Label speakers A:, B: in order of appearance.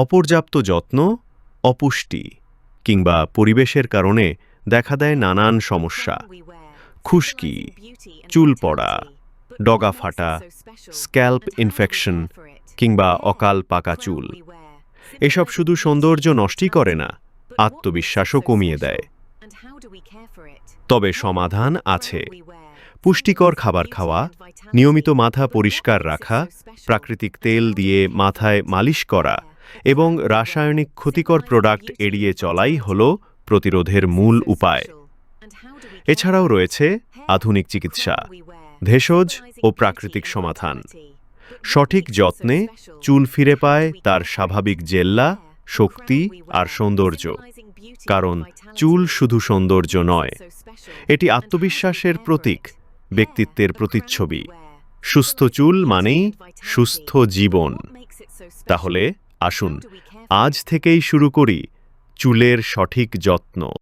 A: অপর্যাপ্ত যত্ন, অপুষ্টি কিংবা পরিবেশের কারণে দেখা দেয় নানান সমস্যা। খুশকি, চুল পড়া, ডগা ফাটা, স্ক্যাল্প ইনফেকশন কিংবা অকাল পাকা চুল। এসব শুধু সৌন্দর্য নষ্টই করে না, আত্মবিশ্বাসও কমিয়ে দেয়। তবে সমাধান আছে। পুষ্টিকর খাবার খাওয়া, নিয়মিত মাথা পরিষ্কার রাখা, প্রাকৃতিক তেল দিয়ে মাথায় মালিশ করা এবং রাসায়নিক ক্ষতিকর প্রোডাক্ট এড়িয়ে চলাই হল প্রতিরোধের মূল উপায়। এছাড়াও রয়েছে আধুনিক চিকিৎসা, ভেষজ ও প্রাকৃতিক সমাধান। সঠিক যত্নে চুল ফিরে পায় তার স্বাভাবিক জেল্লা, শক্তি আর সৌন্দর্য। কারণ চুল শুধু সৌন্দর্য নয়, এটি আত্মবিশ্বাসের প্রতীক, ব্যক্তিত্বের প্রতিচ্ছবি। সুস্থ চুল মানেই সুস্থ জীবন। তাহলে আসুন আজ থেকেই শুরু করি চুলের সঠিক যত্ন।